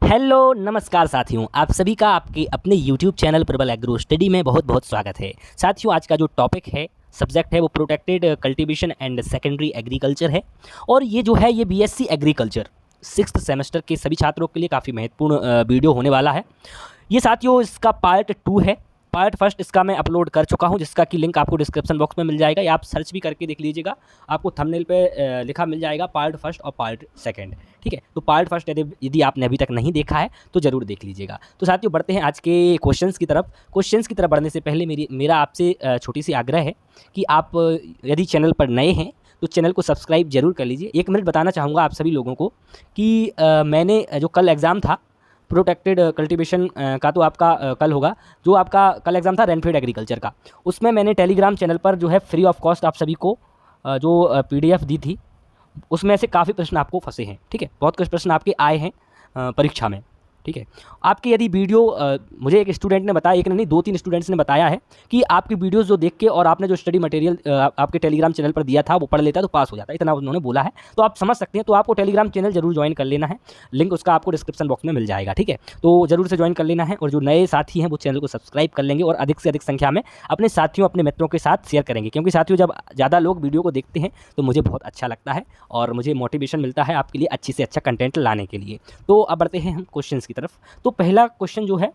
Hello नमस्कार साथियों, आप सभी का आपके अपने YouTube चैनल प्रबल एग्रो स्टडी में बहुत बहुत स्वागत है। साथियों, आज का जो टॉपिक है, सब्जेक्ट है, वो protected cultivation and secondary agriculture है। और ये जो है ये बीएससी एग्रीकल्चर 6th सेमेस्टर के सभी छात्रों के लिए काफ़ी महत्वपूर्ण वीडियो होने वाला है। ये साथियों इसका पार्ट 2 है। पार्ट फर्स्ट इसका मैं अपलोड कर चुका हूं, जिसका कि लिंक आपको डिस्क्रिप्शन बॉक्स में मिल जाएगा, या आप सर्च भी करके देख लीजिएगा। आपको थंबनेल पे लिखा मिल जाएगा पार्ट फर्स्ट और पार्ट सेकंड। ठीक है, तो पार्ट फर्स्ट यदि आपने अभी तक नहीं देखा है तो ज़रूर देख लीजिएगा। तो साथियों बढ़ते हैं आज के क्वेश्चंस की तरफ। क्वेश्चंस की तरफ बढ़ने से पहले मेरा आपसे छोटी सी आग्रह है कि आप यदि चैनल पर नए हैं तो चैनल को सब्सक्राइब जरूर कर लीजिए। 1 मिनट बताना चाहूँगा आप सभी लोगों को कि मैंने जो कल एग्ज़ाम था प्रोटेक्टेड कल्टीवेशन का, तो आपका कल होगा, जो आपका कल एग्ज़ाम था रेनफीड एग्रीकल्चर का, उसमें मैंने टेलीग्राम चैनल पर जो है फ्री ऑफ कॉस्ट आप सभी को जो PDF दी थी, उसमें से काफ़ी प्रश्न आपको फंसे हैं। ठीक है, बहुत कुछ प्रश्न आपके आए हैं परीक्षा में। ठीक है, आपकी यदि वीडियो मुझे एक स्टूडेंट ने बताया, एक नहीं 2-3 स्टूडेंट्स ने बताया है कि आपकी वीडियोस जो देख के और आपने जो स्टडी मटेरियल आपके टेलीग्राम चैनल पर दिया था वो पढ़ लेता तो पास हो जाता, इतना उन्होंने बोला है। तो आप समझ सकते हैं, तो आपको टेलीग्राम चैनल जरूर ज्वाइन कर लेना है, लिंक उसका आपको डिस्क्रिप्शन बॉक्स में मिल जाएगा। ठीक है, तो जरूर से ज्वाइन कर लेना है, और जो नए साथी हैं वो चैनल को सब्सक्राइब कर लेंगे और अधिक से अधिक संख्या में अपने साथियों अपने मित्रों के साथ शेयर करेंगे, क्योंकि साथियों जब ज़्यादा लोग वीडियो को देखते हैं तो मुझे बहुत अच्छा लगता है और मुझे मोटिवेशन मिलता है आपके लिए अच्छी से अच्छा कंटेंट लाने के लिए। तो अब बढ़ते हैं हम क्वेश्चन की तरफ। तो पहला क्वेश्चन जो है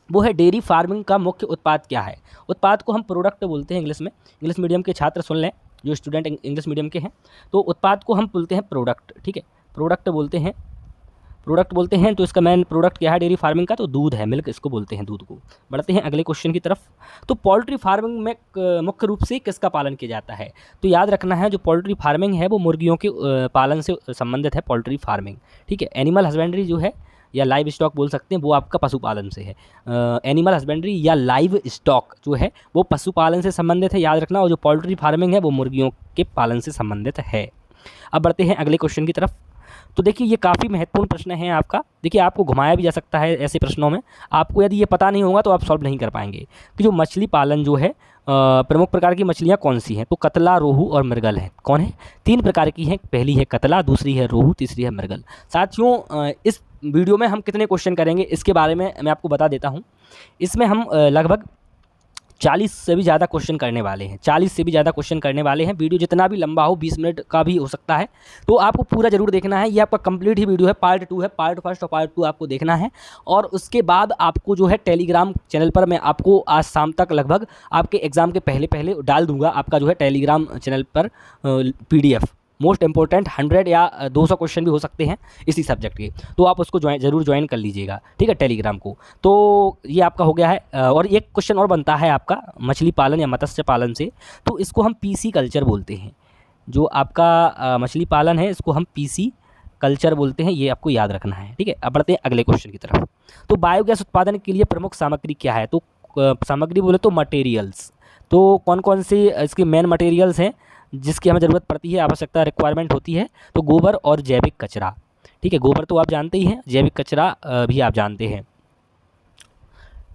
वो है, डेयरी फार्मिंग का मुख्य उत्पाद क्या है? उत्पाद को हम प्रोडक्ट बोलते हैं इंग्लिश में। इंग्लिश मीडियम के छात्र सुन लें, जो स्टूडेंट इंग्लिश मीडियम के हैं, तो उत्पाद को हम बोलते हैं प्रोडक्ट। ठीक है, प्रोडक्ट बोलते हैं। तो इसका मेन प्रोडक्ट क्या है डेयरी फार्मिंग का? तो दूध है, मिल्क इसको बोलते हैं, दूध को। बढ़ते हैं अगले क्वेश्चन की तरफ। तो पोल्ट्री फार्मिंग में मुख्य रूप से किसका पालन किया जाता है? तो याद रखना है, जो पोल्ट्री फार्मिंग है वो मुर्गियों के पालन से संबंधित है पोल्ट्री फार्मिंग। ठीक है, एनिमल हस्बेंड्री जो है या लाइव स्टॉक बोल सकते हैं, वो आपका पशुपालन से है। एनिमल हस्बेंड्री या लाइव स्टॉक जो है वो पशुपालन से संबंधित है, याद रखना। और जो पोल्ट्री फार्मिंग है वो मुर्गियों के पालन से संबंधित है। अब बढ़ते हैं अगले क्वेश्चन की तरफ। तो देखिए ये काफ़ी महत्वपूर्ण प्रश्न है आपका। देखिए आपको घुमाया भी जा सकता है ऐसे प्रश्नों में, आपको यदि ये पता नहीं होगा तो आप सॉल्व नहीं कर पाएंगे कि जो मछली पालन जो है प्रमुख प्रकार की मछलियाँ कौन सी हैं? तो कतला, रोहू और मृगल हैं। कौन है? 3 प्रकार की हैं। पहली है कतला, दूसरी है रोहू, तीसरी है मृगल। साथियों इस वीडियो में हम कितने क्वेश्चन करेंगे इसके बारे में मैं आपको बता देता हूँ। इसमें हम लगभग 40 से भी ज़्यादा क्वेश्चन करने वाले हैं। 40 से भी ज़्यादा क्वेश्चन करने वाले हैं। वीडियो जितना भी लंबा हो, 20 मिनट का भी हो सकता है, तो आपको पूरा ज़रूर देखना है। ये आपका कंप्लीट ही वीडियो है, पार्ट 2 है। पार्ट फर्स्ट और पार्ट 2 आपको देखना है, और उसके बाद आपको जो है टेलीग्राम चैनल पर मैं आपको आज शाम तक लगभग आपके एग्ज़ाम के पहले पहले डाल दूंगा आपका जो है टेलीग्राम चैनल पर PDF। मोस्ट इंपॉर्टेंट 100 या 200 क्वेश्चन भी हो सकते हैं इसी सब्जेक्ट के, तो आप उसको ज़रूर ज्वाइन कर लीजिएगा। ठीक है, टेलीग्राम को। तो ये आपका हो गया है। और एक क्वेश्चन और बनता है आपका मछली पालन या मत्स्य पालन से, तो इसको हम PC कल्चर बोलते हैं। जो आपका मछली पालन है इसको हम PC कल्चर बोलते हैं, ये आपको याद रखना है। ठीक है, अब बढ़ते हैं अगले क्वेश्चन की तरफ। तो बायोगैस उत्पादन के लिए प्रमुख सामग्री क्या है? तो सामग्री बोले तो मटेरियल्स। तो कौन कौन से इसके मेन मटेरियल्स हैं जिसकी हमें ज़रूरत पड़ती है, आवश्यकता रिक्वायरमेंट होती है? तो गोबर और जैविक कचरा। ठीक है, गोबर तो आप जानते ही हैं, जैविक कचरा भी आप जानते हैं।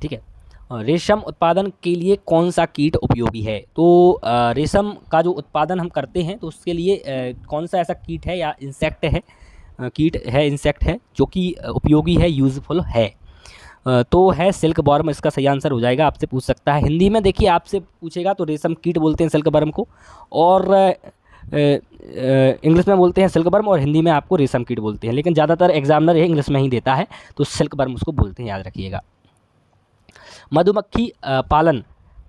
ठीक है, रेशम उत्पादन के लिए कौन सा कीट उपयोगी है? तो रेशम का जो उत्पादन हम करते हैं तो उसके लिए कौन सा ऐसा कीट है या इंसेक्ट है, इंसेक्ट है जो कि उपयोगी है, यूज़फुल है? तो है सिल्क वर्म, इसका सही आंसर हो जाएगा। आपसे पूछ सकता है हिंदी में, देखिए आपसे पूछेगा तो रेशम कीट बोलते हैं सिल्क वर्म को, और इंग्लिश में बोलते हैं सिल्क वर्म, और हिंदी में आपको रेशम कीट बोलते हैं। लेकिन ज़्यादातर एग्जामिनर ये इंग्लिश में ही देता है, तो सिल्क वर्म उसको बोलते हैं, याद रखिएगा। मधुमक्खी पालन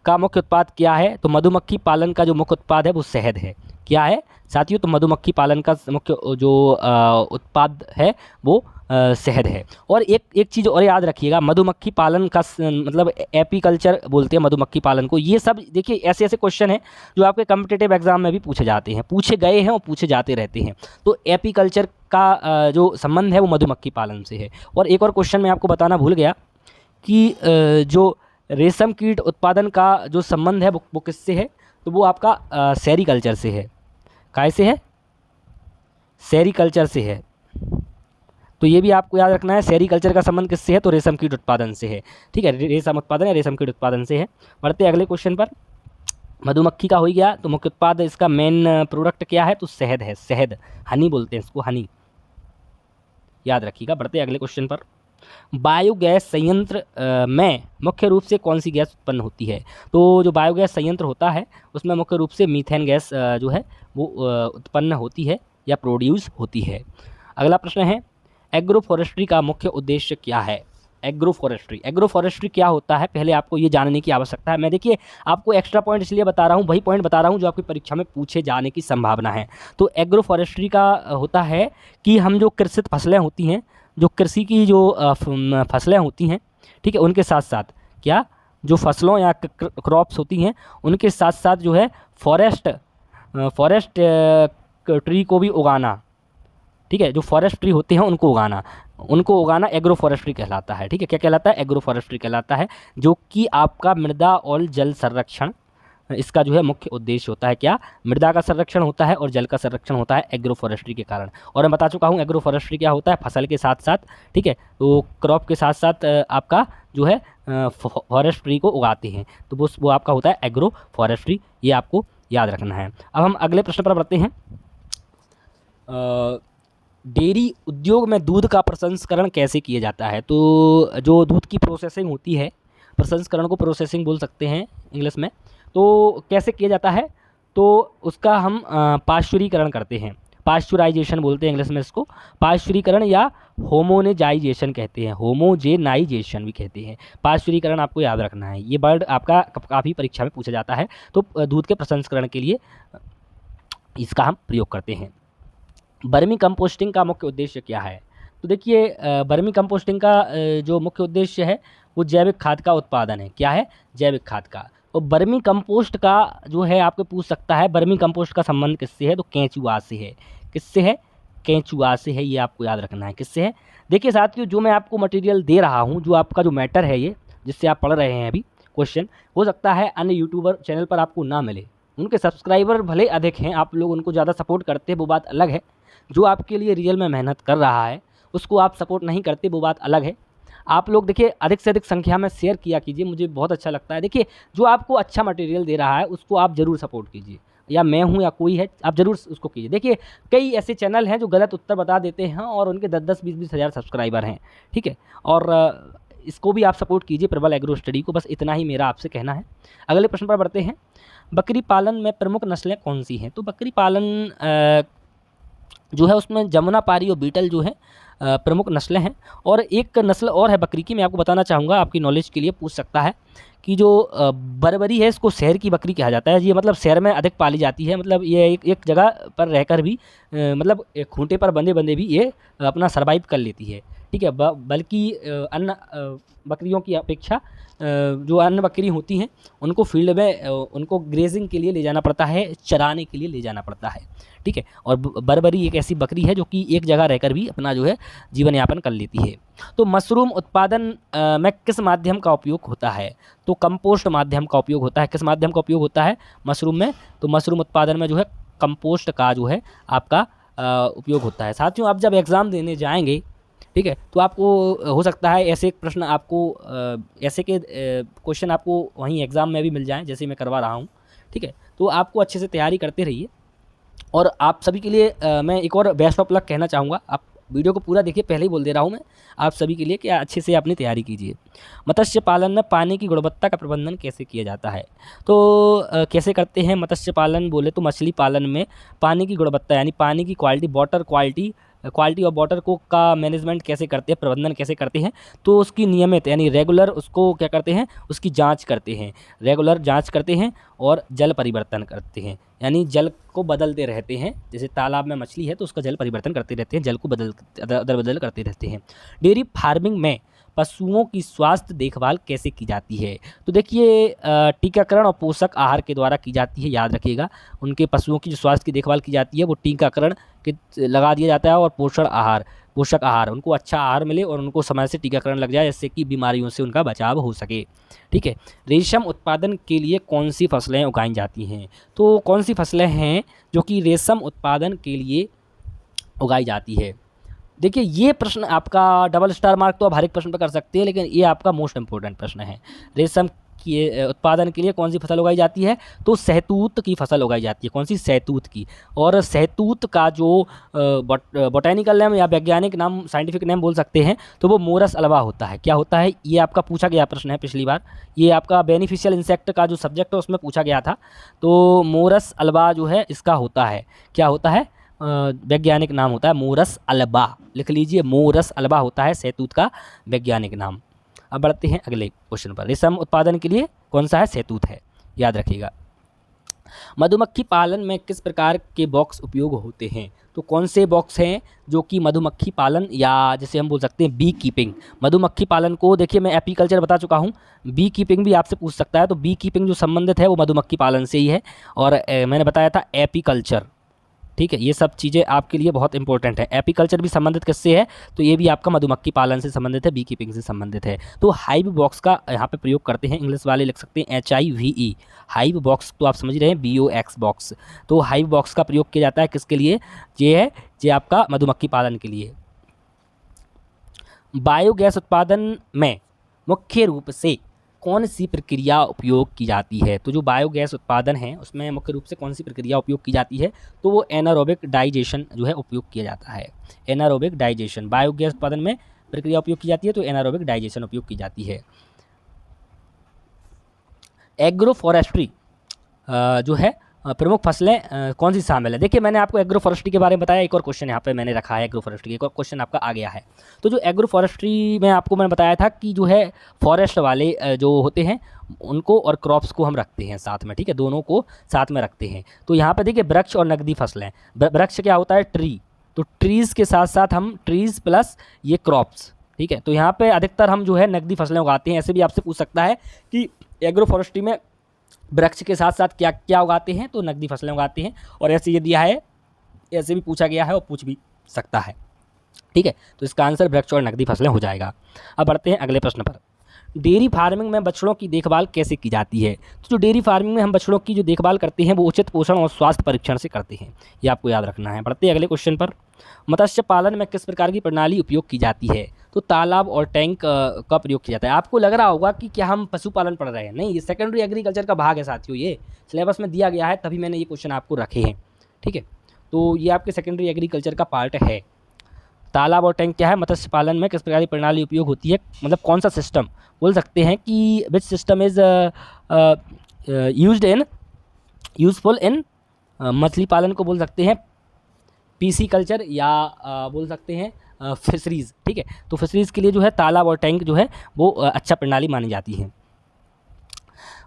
का मुख्य उत्पाद क्या है? तो मधुमक्खी पालन का जो मुख्य उत्पाद है वो शहद है। क्या है साथियों? तो मधुमक्खी पालन का मुख्य जो उत्पाद है वो शहद है। और एक चीज़ और याद रखिएगा, मधुमक्खी पालन का मतलब एपीकल्चर बोलते हैं मधुमक्खी पालन को। ये सब देखिए ऐसे ऐसे क्वेश्चन हैं जो आपके कम्पिटिटिव एग्जाम में भी पूछे जाते हैं, पूछे गए हैं और पूछे जाते रहते हैं। तो एपीकल्चर का जो संबंध है वो मधुमक्खी पालन से है। और एक और क्वेश्चन मैं आपको बताना भूल गया कि जो रेशम कीट उत्पादन का जो संबंध है वो किससे है? तो वो आपका सेरीकल्चर से है। कैसे है? सेरीकल्चर से है। तो ये भी आपको याद रखना है, सेरीकल्चर का संबंध किससे है? तो रेशम कीट उत्पादन से है। ठीक है, रेशम उत्पादन या रेशम कीट उत्पादन से है। बढ़ते अगले क्वेश्चन पर। मधुमक्खी का हो गया, तो मुख्य उत्पाद इसका मेन प्रोडक्ट क्या है? तो शहद है, शहद, हनी बोलते हैं इसको, हनी। याद रखिएगा। बढ़ते हैं अगले क्वेश्चन पर। बायोगैस संयंत्र में मुख्य रूप से कौन सी गैस उत्पन्न होती है? तो जो बायोगैस संयंत्र होता है उसमें मुख्य रूप से मीथेन गैस जो है वो उत्पन्न होती है या प्रोड्यूस होती है। अगला प्रश्न है, एग्रो फॉरेस्ट्री का मुख्य उद्देश्य क्या है? एग्रो फॉरेस्ट्री क्या होता है, पहले आपको ये जानने की आवश्यकता है। मैं देखिए आपको एक्स्ट्रा पॉइंट इसलिए बता रहा हूँ, वही पॉइंट बता रहा हूँ जो आपकी परीक्षा में पूछे जाने की संभावना है। तो एग्रो फॉरेस्ट्री का होता है कि हम जो कृषित फसलें होती हैं, जो कृषि की जो फसलें होती हैं, ठीक है, उनके साथ साथ क्या जो फसलों या क्रॉप्स होती हैं उनके साथ साथ जो है फॉरेस्ट ट्री को भी उगाना, ठीक है, जो फॉरेस्ट ट्री होते हैं उनको उगाना एग्रो फॉरेस्ट्री कहलाता है। ठीक है, क्या कहलाता है? एग्रो फॉरेस्ट्री कहलाता है, जो कि आपका मृदा और जल संरक्षण, इसका जो है मुख्य उद्देश्य होता है। क्या? मृदा का संरक्षण होता है और जल का संरक्षण होता है एग्रो फॉरेस्ट्री के कारण। और मैं बता चुका हूँ एग्रो फॉरेस्ट्री क्या होता है, फसल के साथ साथ, ठीक है, तो क्रॉप के साथ साथ आपका जो है फॉरेस्ट ट्री को उगाते हैं, तो वो आपका होता है एग्रो फॉरेस्ट्री, ये आपको याद रखना है। अब हम अगले प्रश्न पर बढ़ते हैं। डेयरी उद्योग में दूध का प्रसंस्करण कैसे किया जाता है? तो जो दूध की प्रोसेसिंग होती है, प्रसंस्करण को प्रोसेसिंग बोल सकते हैं इंग्लिश में, तो कैसे किया जाता है? तो उसका हम पाश्चुरीकरण करते हैं, पाश्चुराइजेशन बोलते हैं इंग्लिश में इसको, पाश्चुरीकरण या होमोनेजाइजेशन कहते हैं, होमोजेनाइजेशन भी कहते हैं। पाश्चुरीकरण आपको याद रखना है, ये वर्ड आपका काफ़ी परीक्षा में पूछा जाता है। तो दूध के प्रसंस्करण के लिए इसका हम प्रयोग करते हैं। वर्मी कंपोस्टिंग का मुख्य उद्देश्य क्या है? तो देखिए वर्मी कंपोस्टिंग का जो मुख्य उद्देश्य है वो जैविक खाद का उत्पादन है। क्या है? जैविक खाद का। तो वर्मी कंपोस्ट का जो है आपको पूछ सकता है, वर्मी कंपोस्ट का संबंध किससे है? तो केंचुआ से है। किससे है? केंचुआ से है, ये आपको याद रखना है। किससे है? देखिए साथियों, जो मैं आपको मटेरियल दे रहा हूँ, जो आपका जो मैटर है, ये जिससे आप पढ़ रहे हैं अभी क्वेश्चन, हो सकता है अन्य यूट्यूबर चैनल पर आपको ना मिले, उनके सब्सक्राइबर भले अधिक हैं, आप लोग उनको ज़्यादा सपोर्ट करते हैं, वो बात अलग है। जो आपके लिए रियल में मेहनत कर रहा है उसको आप सपोर्ट नहीं करते, वो बात अलग है। आप लोग देखिए अधिक से अधिक संख्या में शेयर किया कीजिए, मुझे बहुत अच्छा लगता है। देखिए जो आपको अच्छा मटेरियल दे रहा है उसको आप ज़रूर सपोर्ट कीजिए, या मैं हूँ या कोई है, आप ज़रूर उसको कीजिए। देखिए कई ऐसे चैनल हैं जो गलत उत्तर बता देते हैं और उनके 10-10, 20-20 हज़ार सब्सक्राइबर हैं, ठीक है, और इसको भी आप सपोर्ट कीजिए, प्रबल एग्रो स्टडी को। बस इतना ही मेरा आपसे कहना है। अगले प्रश्न पर बढ़ते हैं। बकरी पालन में प्रमुख नस्लें कौन सी हैं? तो बकरी पालन जो है उसमें जमुनापारी और बीटल जो है प्रमुख नस्लें हैं। और एक नस्ल और है बकरी की, मैं आपको बताना चाहूँगा, आपकी नॉलेज के लिए पूछ सकता है, कि जो बर्बरी है इसको शहर की बकरी कहा जाता है। ये मतलब शहर में अधिक पाली जाती है, मतलब ये एक जगह पर रहकर भी मतलब खूंटे पर बंधे बंधे भी ये अपना सर्वाइव कर लेती है, ठीक है। बल्कि अन्य बकरियों की अपेक्षा जो अन्य बकरी होती हैं उनको फील्ड में उनको ग्रेजिंग के लिए ले जाना पड़ता है, चराने के लिए ले जाना पड़ता है, ठीक है। और बर्बरी एक ऐसी बकरी है जो कि एक जगह रहकर भी अपना जो है जीवन यापन कर लेती है। तो मशरूम उत्पादन में किस माध्यम का उपयोग होता है? तो कंपोस्ट माध्यम का उपयोग होता है। किस माध्यम का उपयोग होता है मशरूम में? तो मशरूम उत्पादन में जो है कंपोस्ट का जो है आपका उपयोग होता है। साथियों, आप जब एग्ज़ाम देने जाएंगे, ठीक है, तो आपको हो सकता है ऐसे प्रश्न आपको ऐसे के क्वेश्चन आपको वहीं एग्ज़ाम में भी मिल जाएं, जैसे मैं करवा रहा हूं, ठीक है। तो आपको अच्छे से तैयारी करते रहिए। और आप सभी के लिए मैं एक और बेस्ट ऑफ लक कहना चाहूँगा। आप वीडियो को पूरा देखिए, पहले ही बोल दे रहा हूँ मैं आप सभी के लिए कि अच्छे से अपनी तैयारी कीजिए। मत्स्य पालन में पानी की गुणवत्ता का प्रबंधन कैसे किया जाता है? तो कैसे करते हैं मत्स्य पालन? बोले तो मछली पालन में पानी की गुणवत्ता यानी पानी की quality, water quality of water को का मैनेजमेंट कैसे करते हैं, प्रबंधन कैसे करते हैं? तो उसकी नियमित यानी रेगुलर उसको क्या करते हैं, उसकी जांच करते हैं, रेगुलर जांच करते हैं और जल परिवर्तन करते हैं, यानी जल को बदलते रहते हैं। जैसे तालाब में मछली है तो उसका जल परिवर्तन करते रहते हैं, जल को अदल बदल करते रहते हैं। डेयरी फार्मिंग में पशुओं की स्वास्थ्य देखभाल कैसे की जाती है? तो देखिए टीकाकरण और पोषक आहार के द्वारा की जाती है, याद रखिएगा। उनके पशुओं की जो स्वास्थ्य की देखभाल की जाती है वो टीकाकरण के लगा दिया जाता है, और पोषक आहार उनको अच्छा आहार मिले और उनको समय से टीकाकरण लग जाए, जिससे कि बीमारियों से उनका बचाव हो सके, ठीक है। रेशम उत्पादन के लिए कौन सी फसलें उगाई जाती हैं? तो कौन सी फसलें हैं जो कि रेशम उत्पादन के लिए उगाई जाती है? देखिए ये प्रश्न आपका डबल स्टार मार्क तो आप हर एक प्रश्न पर कर सकते हैं, लेकिन ये आपका मोस्ट इंपॉर्टेंट प्रश्न है। रेशम उत्पादन के लिए कौन सी फसल उगाई जाती है? तो सहतूत की फसल उगाई जाती है। कौन सी? सहतूत की। और सहतूत का जो बोटेनिकल नेम या वैज्ञानिक नाम, साइंटिफिक नेम बोल सकते हैं, तो वो मोरस अल्वा होता है। क्या होता है? ये आपका पूछा गया प्रश्न है पिछली बार, ये आपका बेनिफिशियल इंसेक्ट का जो सब्जेक्ट है उसमें पूछा गया था। तो मोरस अल्वा जो है इसका होता है, क्या होता है? वैज्ञानिक नाम होता है मोरस अल्बा। लिख लीजिए, मोरस अल्बा होता है सहतूत का वैज्ञानिक नाम। अब बढ़ते हैं अगले क्वेश्चन पर। रेशम उत्पादन के लिए कौन सा है? सहतूत है, याद रखिएगा। मधुमक्खी पालन में किस प्रकार के बॉक्स उपयोग होते हैं? तो कौन से बॉक्स हैं जो कि मधुमक्खी पालन, या जैसे हम बोल सकते हैं बी कीपिंग, मधुमक्खी पालन को, देखिए मैं एपीकल्चर बता चुका हूँ, बी कीपिंग भी आपसे पूछ सकता है। तो बी कीपिंग जो संबंधित है वो मधुमक्खी पालन से ही है। और मैंने बताया था एपीकल्चर, ठीक है, ये सब चीज़ें आपके लिए बहुत इंपॉर्टेंट है। एपीकल्चर भी संबंधित किससे है? तो ये भी आपका मधुमक्खी पालन से संबंधित है, बी कीपिंग से संबंधित है। तो हाइव बॉक्स का यहाँ पे प्रयोग करते हैं, इंग्लिश वाले लिख सकते हैं HIVE, हाइव बॉक्स, तो आप समझ रहे हैं BOX बॉक्स। तो हाइव बॉक्स का प्रयोग किया जाता है किसके लिए? ये आपका मधुमक्खी पालन के लिए। बायोगैस उत्पादन में मुख्य रूप से कौन सी प्रक्रिया उपयोग की जाती है? तो जो बायोगैस उत्पादन है उसमें मुख्य रूप से कौन सी प्रक्रिया उपयोग की जाती है? तो वो एनारोबिक डाइजेशन जो है उपयोग किया जाता है। एनारोबिक डाइजेशन, बायोगैस उत्पादन में प्रक्रिया उपयोग की जाती है तो एनारोबिक डाइजेशन उपयोग की जाती है। एग्रो फॉरेस्ट्री जो है प्रमुख फसलें कौन सी शामिल है? देखिए मैंने आपको एग्रो फॉरेस्ट्री के बारे में बताया, एक और क्वेश्चन यहाँ पे मैंने रखा है एग्रो फॉरेस्ट्री, एक और क्वेश्चन आपका आ गया है। तो जो एग्रो फॉरेस्ट्री में आपको मैंने बताया था कि जो है फॉरेस्ट वाले जो होते हैं उनको और क्रॉप्स को हम रखते हैं साथ में, ठीक है, दोनों को साथ में रखते हैं। तो यहाँ पे देखिए वृक्ष और नकदी फसलें, वृक्ष क्या होता है? ट्री, तो ट्रीज़ के साथ साथ हम ट्रीज़ प्लस ये क्रॉप्स, ठीक है। तो यहाँ पर अधिकतर हम जो है नकदी फसलें उगाते हैं। ऐसे भी आपसे पूछ सकता है कि एग्रो फॉरेस्ट्री में वृक्ष के साथ साथ क्या क्या उगाते हैं? तो नकदी फसलें उगाते हैं। और ऐसे ये दिया है, ऐसे भी पूछा गया है और पूछ भी सकता है, ठीक है। तो इसका आंसर वृक्ष और नकदी फसलें हो जाएगा। अब बढ़ते हैं अगले प्रश्न पर। डेयरी फार्मिंग में बछड़ों की देखभाल कैसे की जाती है? तो जो डेयरी फार्मिंग में हम बछड़ों की जो देखभाल करते हैं वो उचित पोषण और स्वास्थ्य परीक्षण से करते हैं, ये आपको याद रखना है। बढ़ते हैं अगले क्वेश्चन पर। मत्स्य पालन में किस प्रकार की प्रणाली उपयोग की जाती है? तो तालाब और टैंक का प्रयोग किया जाता है। आपको लग रहा होगा कि क्या हम पशुपालन पढ़ रहे हैं? नहीं, ये सेकेंडरी एग्रीकल्चर का भाग है साथियों, ये सिलेबस में दिया गया है, तभी मैंने ये क्वेश्चन आपको रखे हैं, ठीक है। तो ये आपके सेकेंडरी एग्रीकल्चर का पार्ट है। तालाब और टैंक क्या है? मत्स्य पालन में किस प्रकार की प्रणाली उपयोग होती है, मतलब कौन सा सिस्टम बोल सकते हैं कि which system is useful in मछली पालन को बोल सकते हैं पीसी कल्चर, या बोल सकते हैं फिशरीज़, ठीक है। तो फिशरीज़ के लिए जो है तालाब और टैंक जो है वो अच्छा प्रणाली मानी जाती है।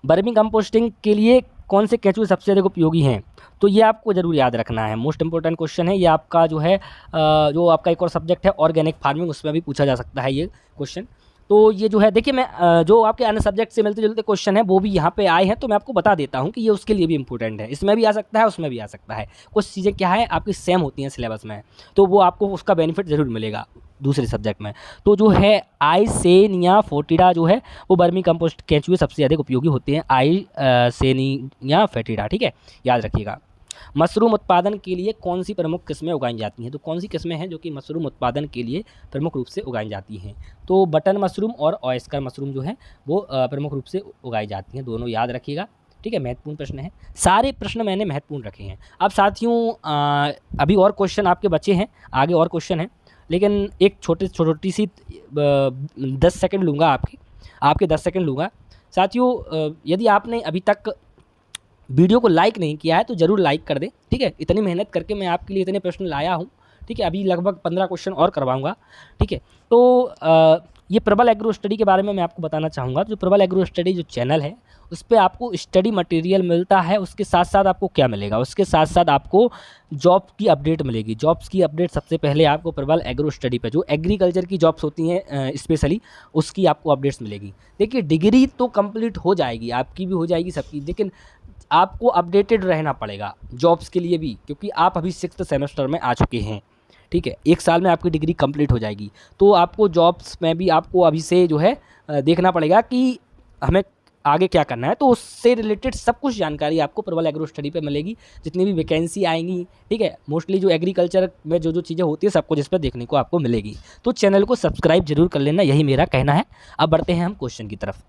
वर्मी कंपोस्टिंग के लिए कौन से केंचुए सबसे अधिक उपयोगी हैं? तो ये आपको ज़रूर याद रखना है, मोस्ट इंपॉर्टेंट क्वेश्चन है ये आपका। जो है जो आपका एक और सब्जेक्ट है ऑर्गेनिक फार्मिंग, उसमें भी पूछा जा सकता है ये क्वेश्चन। तो ये जो है देखिए मैं जो आपके अन्य सब्जेक्ट से मिलते जुलते क्वेश्चन है वो भी यहाँ पे आए हैं, तो मैं आपको बता देता हूँ कि ये उसके लिए भी इंपॉर्टेंट है। इसमें भी आ सकता है, उसमें भी आ सकता है। कुछ चीज़ें क्या है आपकी सेम होती हैं सिलेबस में, तो वो आपको उसका बेनिफिट ज़रूर मिलेगा दूसरे सब्जेक्ट में। तो जो है आइसेनिया फोर्टिडा जो है वो वर्मी कंपोस्ट केंचुए सबसे अधिक उपयोगी होते हैं, आइसेनिया फोर्टिडा, ठीक है, याद रखिएगा। मशरूम उत्पादन के लिए कौन सी प्रमुख किस्में उगाई जाती हैं? तो कौन सी किस्में हैं जो कि मशरूम उत्पादन के लिए प्रमुख रूप से उगाई जाती हैं? तो बटन मशरूम और ऑयस्कर मशरूम जो है वो प्रमुख रूप से उगाई जाती हैं, दोनों याद रखिएगा, ठीक है। महत्वपूर्ण प्रश्न है, सारे प्रश्न मैंने महत्वपूर्ण रखे हैं। अब साथियों अभी और क्वेश्चन आपके बचे हैं, आगे और क्वेश्चन हैं, लेकिन एक छोटी सी 10 सेकंड लूँगा, आपके 10 सेकंड लूँगा। साथियों यदि आपने अभी तक वीडियो को लाइक नहीं किया है तो ज़रूर लाइक कर दें, ठीक है। इतनी मेहनत करके मैं आपके लिए इतने प्रश्न लाया हूँ, ठीक है। अभी लगभग 15 क्वेश्चन और करवाऊँगा, ठीक है। तो ये प्रबल एग्रो स्टडी के बारे में मैं आपको बताना चाहूँगा। जो प्रबल एग्रो स्टडी जो चैनल है उस पर आपको स्टडी मटेरियल मिलता है, उसके साथ साथ आपको क्या मिलेगा? उसके साथ साथ आपको जॉब की अपडेट मिलेगी। जॉब्स की अपडेट सबसे पहले आपको प्रबल एग्रो स्टडी पे, जो एग्रीकल्चर की जॉब्स होती हैं स्पेशली, उसकी आपको अपडेट्स मिलेगी। देखिए डिग्री तो कंप्लीट हो जाएगी, आपकी भी हो जाएगी सबकी, लेकिन आपको अपडेटेड रहना पड़ेगा जॉब्स के लिए भी, क्योंकि आप अभी 6th सेमेस्टर में आ चुके हैं, ठीक है। 1 साल में आपकी डिग्री कंप्लीट हो जाएगी, तो आपको जॉब्स में भी आपको अभी से जो है देखना पड़ेगा कि हमें आगे क्या करना है। तो उससे रिलेटेड सब कुछ जानकारी आपको प्रबल एग्रो स्टडी पे मिलेगी, जितनी भी वैकेंसी आएंगी, ठीक है। मोस्टली जो एग्रीकल्चर में जो चीज़ें होती है सब कुछ इस पर देखने को आपको मिलेगी। तो चैनल को सब्सक्राइब जरूर कर लेना, यही मेरा कहना है। अब बढ़ते हैं हम क्वेश्चन की तरफ।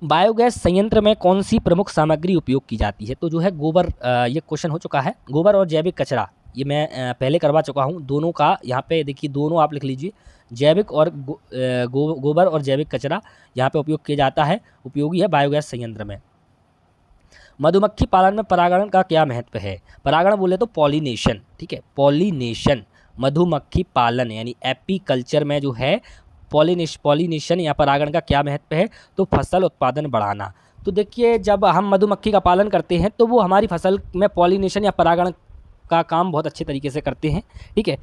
बायोगैस संयंत्र में कौन सी प्रमुख सामग्री उपयोग की जाती है? तो जो है गोबर, ये क्वेश्चन हो चुका है। गोबर और जैविक कचरा, ये मैं पहले करवा चुका हूँ। दोनों का यहाँ पे देखिए, दोनों आप लिख लीजिए, जैविक और गोबर और जैविक कचरा यहाँ पे उपयोग किया जाता है, उपयोगी है बायोगैस संयंत्र में। मधुमक्खी पालन में परागण का क्या महत्व है? परागण बोले तो पॉलिनेशन, ठीक है, पॉलिनेशन, मधुमक्खी पालन यानी एपीकल्चर में जो है पॉलिनेशन या परागण का क्या महत्व है? तो फसल उत्पादन बढ़ाना। तो देखिए, जब हम मधुमक्खी का पालन करते हैं तो वो हमारी फसल में पॉलिनेशन या परागण का काम बहुत अच्छे तरीके से करते हैं, ठीक है।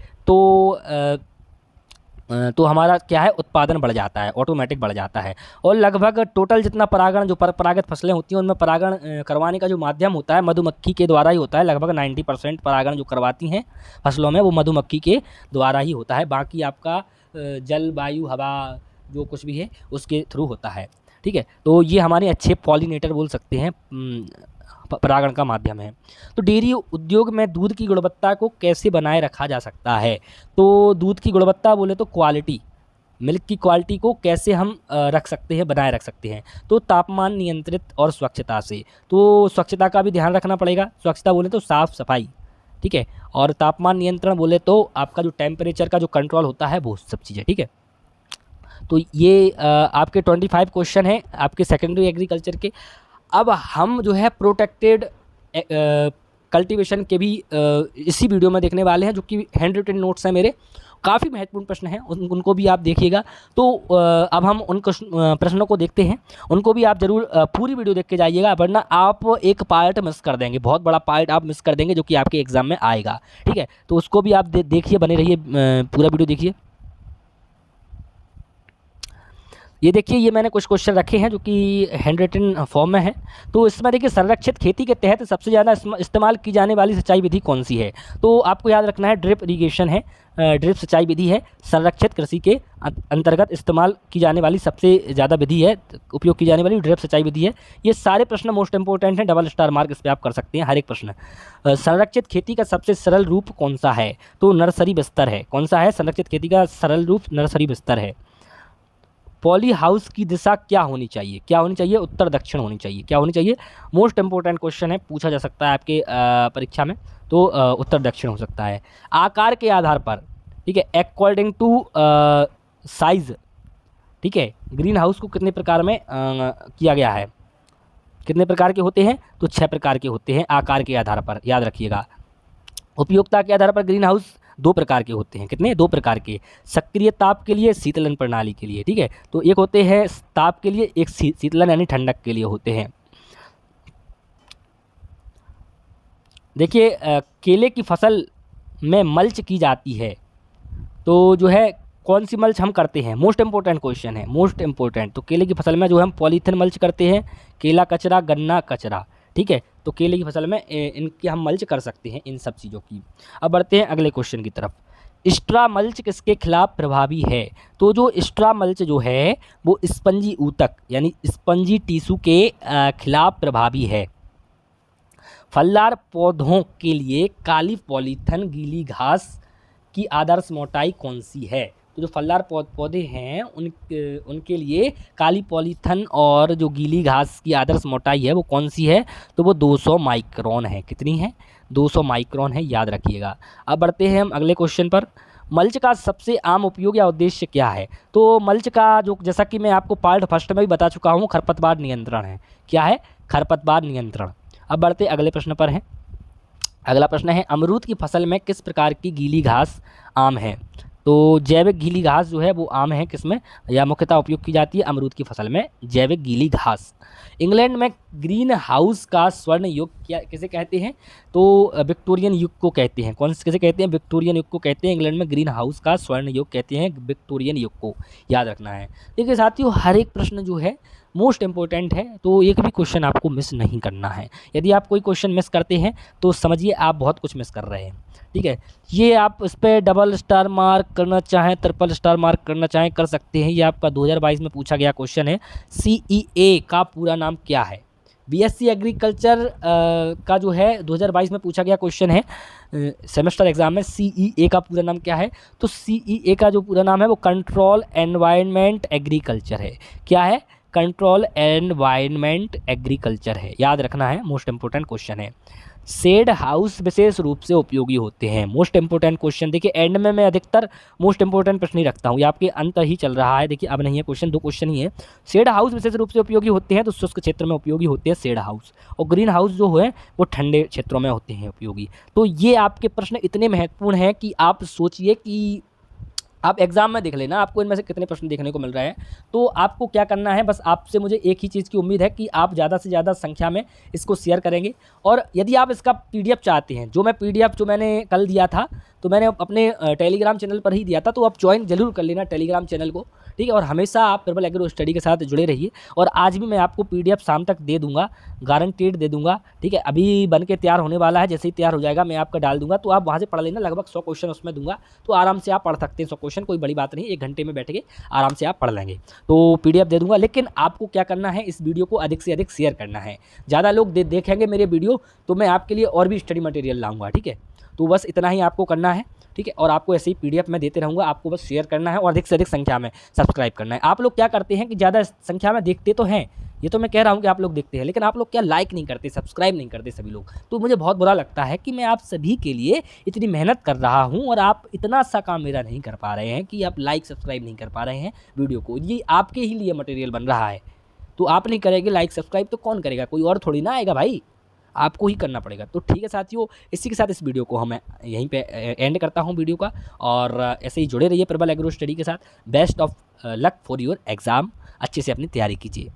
तो हमारा क्या है, उत्पादन बढ़ जाता है, ऑटोमेटिक बढ़ जाता है। और लगभग टोटल जितना परागण, जो परपरागत फसलें होती हैं उनमें परागण करवाने का जो माध्यम होता है मधुमक्खी के द्वारा ही होता है। लगभग 90% परागण जो करवाती हैं फसलों में वो मधुमक्खी के द्वारा ही होता है। बाकी आपका जल, वायु, हवा, जो कुछ भी है उसके थ्रू होता है, ठीक है। तो ये हमारे अच्छे पॉलिनेटर बोल सकते हैं, परागण का माध्यम है। तो डेयरी उद्योग में दूध की गुणवत्ता को कैसे बनाए रखा जा सकता है? तो दूध की गुणवत्ता बोले तो क्वालिटी, मिल्क की क्वालिटी को कैसे हम रख सकते हैं, बनाए रख सकते हैं? तो तापमान नियंत्रित और स्वच्छता से। तो स्वच्छता का भी ध्यान रखना पड़ेगा। स्वच्छता बोले तो साफ़ सफाई, ठीक है। और तापमान नियंत्रण बोले तो आपका जो टेम्परेचर का जो कंट्रोल होता है वो सब चीज़ें, ठीक है। तो ये आपके 25 क्वेश्चन हैं आपके सेकेंडरी एग्रीकल्चर के। अब हम जो है प्रोटेक्टेड कल्टीवेशन के भी इसी वीडियो में देखने वाले हैं, जो कि हैंड रिटन नोट्स हैं मेरे, काफ़ी महत्वपूर्ण प्रश्न हैं, उनको भी आप देखिएगा। तो अब हम उन प्रश्नों को देखते हैं, उनको भी आप ज़रूर पूरी वीडियो देख के जाइएगा, वरना आप एक पार्ट मिस कर देंगे, बहुत बड़ा पार्ट आप मिस कर देंगे जो कि आपके एग्ज़ाम में आएगा, ठीक है। तो उसको भी आप देखिए, बने रहिए, पूरा वीडियो देखिए। ये देखिए, ये मैंने कुछ क्वेश्चन रखे हैं जो कि हैंड रिटन फॉर्म में है। तो इसमें देखिए, संरक्षित खेती के तहत सबसे ज़्यादा इस्तेमाल की जाने वाली सिंचाई विधि कौन सी है? तो आपको याद रखना है, ड्रिप इरीगेशन है, ड्रिप सिंचाई विधि है। संरक्षित कृषि के अंतर्गत इस्तेमाल की जाने वाली सबसे ज़्यादा विधि है, उपयोग की जाने वाली ड्रिप सिंचाई विधि है। ये सारे प्रश्न मोस्ट इंपॉर्टेंट हैं, डबल स्टार मार्क इस पर आप कर सकते हैं, हर एक प्रश्न। संरक्षित खेती का सबसे सरल रूप कौन सा है? तो नर्सरी बिस्तर है। कौन सा है संरक्षित खेती का सरल रूप? नर्सरी बिस्तर है। पॉली हाउस की दिशा क्या होनी चाहिए? क्या होनी चाहिए? उत्तर दक्षिण होनी चाहिए। क्या होनी चाहिए? मोस्ट इंपॉर्टेंट क्वेश्चन है, पूछा जा सकता है आपके परीक्षा में। तो उत्तर दक्षिण हो सकता है। आकार के आधार पर, ठीक है, अकॉर्डिंग टू साइज, ठीक है, ग्रीन हाउस को कितने प्रकार में किया गया है? कितने प्रकार के होते हैं? तो 6 प्रकार के होते हैं आकार के आधार पर, याद रखिएगा। उपयोगिता के आधार पर ग्रीन हाउस 2 प्रकार के होते हैं। कितने? 2 प्रकार के। सक्रिय ताप के लिए, शीतलन प्रणाली के लिए, ठीक है। तो एक होते हैं ताप के लिए, एक शीतलन यानी ठंडक के लिए होते हैं। देखिए, केले की फसल में मल्च की जाती है, तो जो है कौन सी मल्च हम करते हैं? मोस्ट इंपॉर्टेंट क्वेश्चन है, मोस्ट इंपॉर्टेंट। तो केले की फसल में जो हम पॉलीथिन मल्च करते हैं, केला कचरा, गन्ना कचरा, ठीक है। तो केले की फसल में इनकी हम मल्च कर सकते हैं, इन सब चीज़ों की। अब बढ़ते हैं अगले क्वेश्चन की तरफ। स्ट्रा मल्च किसके खिलाफ प्रभावी है? तो जो स्ट्रा मल्च जो है वो स्पंजी ऊतक यानी स्पंजी टिश्यू के खिलाफ प्रभावी है। फलदार पौधों के लिए काली पॉलीथिन गीली घास की आदर्श मोटाई कौन सी है? तो जो फलदार पौधे हैं उनके लिए काली पॉलीथिन और जो गीली घास की आदर्श मोटाई है वो कौन सी है? तो वो 200 माइक्रोन है। कितनी है? 200 माइक्रोन है, याद रखिएगा। अब बढ़ते हैं हम अगले क्वेश्चन पर। मल्च का सबसे आम उपयोग या उद्देश्य क्या है? तो मल्च का जो, जैसा कि मैं आपको पार्ट फर्स्ट में भी बता चुका हूँ, खरपतवार नियंत्रण है। क्या है? खरपतवार नियंत्रण। अब बढ़ते अगले प्रश्न पर हैं। अगला प्रश्न है, अमरूद की फसल में किस प्रकार की गीली घास आम है? तो जैविक गीली घास जो है वो आम है, किसमें या मुख्यतः उपयोग की जाती है? अमरूद की फसल में जैविक गीली घास। इंग्लैंड में ग्रीन हाउस का स्वर्ण युग क्या किसे कहते हैं? तो विक्टोरियन युग को कहते हैं। कौन किसे कहते हैं? विक्टोरियन युग को कहते हैं। इंग्लैंड में ग्रीन हाउस का स्वर्ण युग कहते हैं विक्टोरियन युग को, याद रखना है। देखिए साथियों, हर एक प्रश्न जो है मोस्ट इंपॉर्टेंट है, तो एक भी क्वेश्चन आपको मिस नहीं करना है। यदि आप कोई क्वेश्चन मिस करते हैं तो समझिए आप बहुत कुछ मिस कर रहे हैं, ठीक है। ये आप इस पर डबल स्टार मार्क करना चाहें, ट्रिपल स्टार मार्क करना चाहें, कर सकते हैं। ये आपका 2022 में पूछा गया क्वेश्चन है। CEA का पूरा नाम क्या है? BSc एग्रीकल्चर का जो है 2022 में पूछा गया क्वेश्चन है सेमेस्टर एग्जाम में। CEA का पूरा नाम क्या है? तो CEA का जो पूरा नाम है वो कंट्रोल एनवायरनमेंट एग्रीकल्चर है। क्या है? कंट्रोल एनवायरनमेंट एग्रीकल्चर है, याद रखना है, मोस्ट इंपोर्टेंट क्वेश्चन है। शेड हाउस विशेष रूप से उपयोगी होते हैं, मोस्ट इंपोर्टेंट क्वेश्चन। देखिए एंड में मैं अधिकतर मोस्ट इंपोर्टेंट प्रश्न ही रखता हूँ, ये आपके अंत ही चल रहा है। देखिए अब नहीं है क्वेश्चन, 2 क्वेश्चन ही है। शेड हाउस विशेष रूप से उपयोगी होते हैं, तो शुष्क क्षेत्र में उपयोगी होते हैं शेड हाउस, और ग्रीन हाउस जो है वो ठंडे क्षेत्रों में होते हैं उपयोगी। तो ये आपके प्रश्न इतने महत्वपूर्ण हैं कि आप सोचिए कि आप एग्जाम में देख लेना आपको इनमें से कितने प्रश्न देखने को मिल रहे हैं। तो आपको क्या करना है, बस आपसे मुझे एक ही चीज़ की उम्मीद है कि आप ज़्यादा से ज़्यादा संख्या में इसको शेयर करेंगे। और यदि आप इसका पीडीएफ चाहते हैं, जो मैं पीडीएफ जो मैंने कल दिया था, तो मैंने अपने टेलीग्राम चैनल पर ही दिया था, तो आप ज्वाइन जरूर कर लेना टेलीग्राम चैनल को, ठीक है। और हमेशा आप प्रबल एग्रो स्टडी के साथ जुड़े रहिए। और आज भी मैं आपको पीडीएफ शाम तक दे दूंगा, गारंटीड दे दूंगा, ठीक है। अभी बन के तैयार होने वाला है, जैसे ही तैयार हो जाएगा मैं आपका डाल दूंगा, तो आप वहाँ से पढ़ लेना। लगभग 100 क्वेश्चन उसमें दूंगा, तो आराम से आप पढ़ सकते हैं 100 क्वेश्चन, कोई बड़ी बात नहीं, 1 घंटे में बैठ के आराम से आप पढ़ लेंगे। तो पीडीएफ दे दूंगा, लेकिन आपको क्या करना है, इस वीडियो को अधिक से अधिक शेयर करना है। ज़्यादा लोग देखेंगे मेरे वीडियो तो मैं आपके लिए और भी स्टडी मटेरियल लाऊंगा, ठीक है। तो बस इतना ही आपको करना है, ठीक है। और आपको ऐसे ही पीडीएफ में देते रहूँगा, आपको बस शेयर करना है और अधिक से अधिक संख्या में सब्सक्राइब करना है। आप लोग क्या करते हैं कि ज़्यादा संख्या में देखते तो हैं, ये तो मैं कह रहा हूँ कि आप लोग देखते हैं, लेकिन आप लोग क्या लाइक नहीं करते, सब्सक्राइब नहीं करते सभी लोग। तो मुझे बहुत बुरा लगता है कि मैं आप सभी के लिए इतनी मेहनत कर रहा हूँ और आप इतना सा काम मेरा नहीं कर पा रहे हैं कि आप लाइक सब्सक्राइब नहीं कर पा रहे हैं वीडियो को। ये आपके ही लिए मटेरियल बन रहा है, तो आप नहीं करेंगे लाइक सब्सक्राइब तो कौन करेगा, कोई और थोड़ी ना आएगा भाई, आपको ही करना पड़ेगा। तो ठीक है साथियों, इसी के साथ इस वीडियो को हमें यहीं पे एंड करता हूँ वीडियो का। और ऐसे ही जुड़े रहिए प्रबल एग्रो स्टडी के साथ। Best of luck for your exam, अच्छे से अपनी तैयारी कीजिए।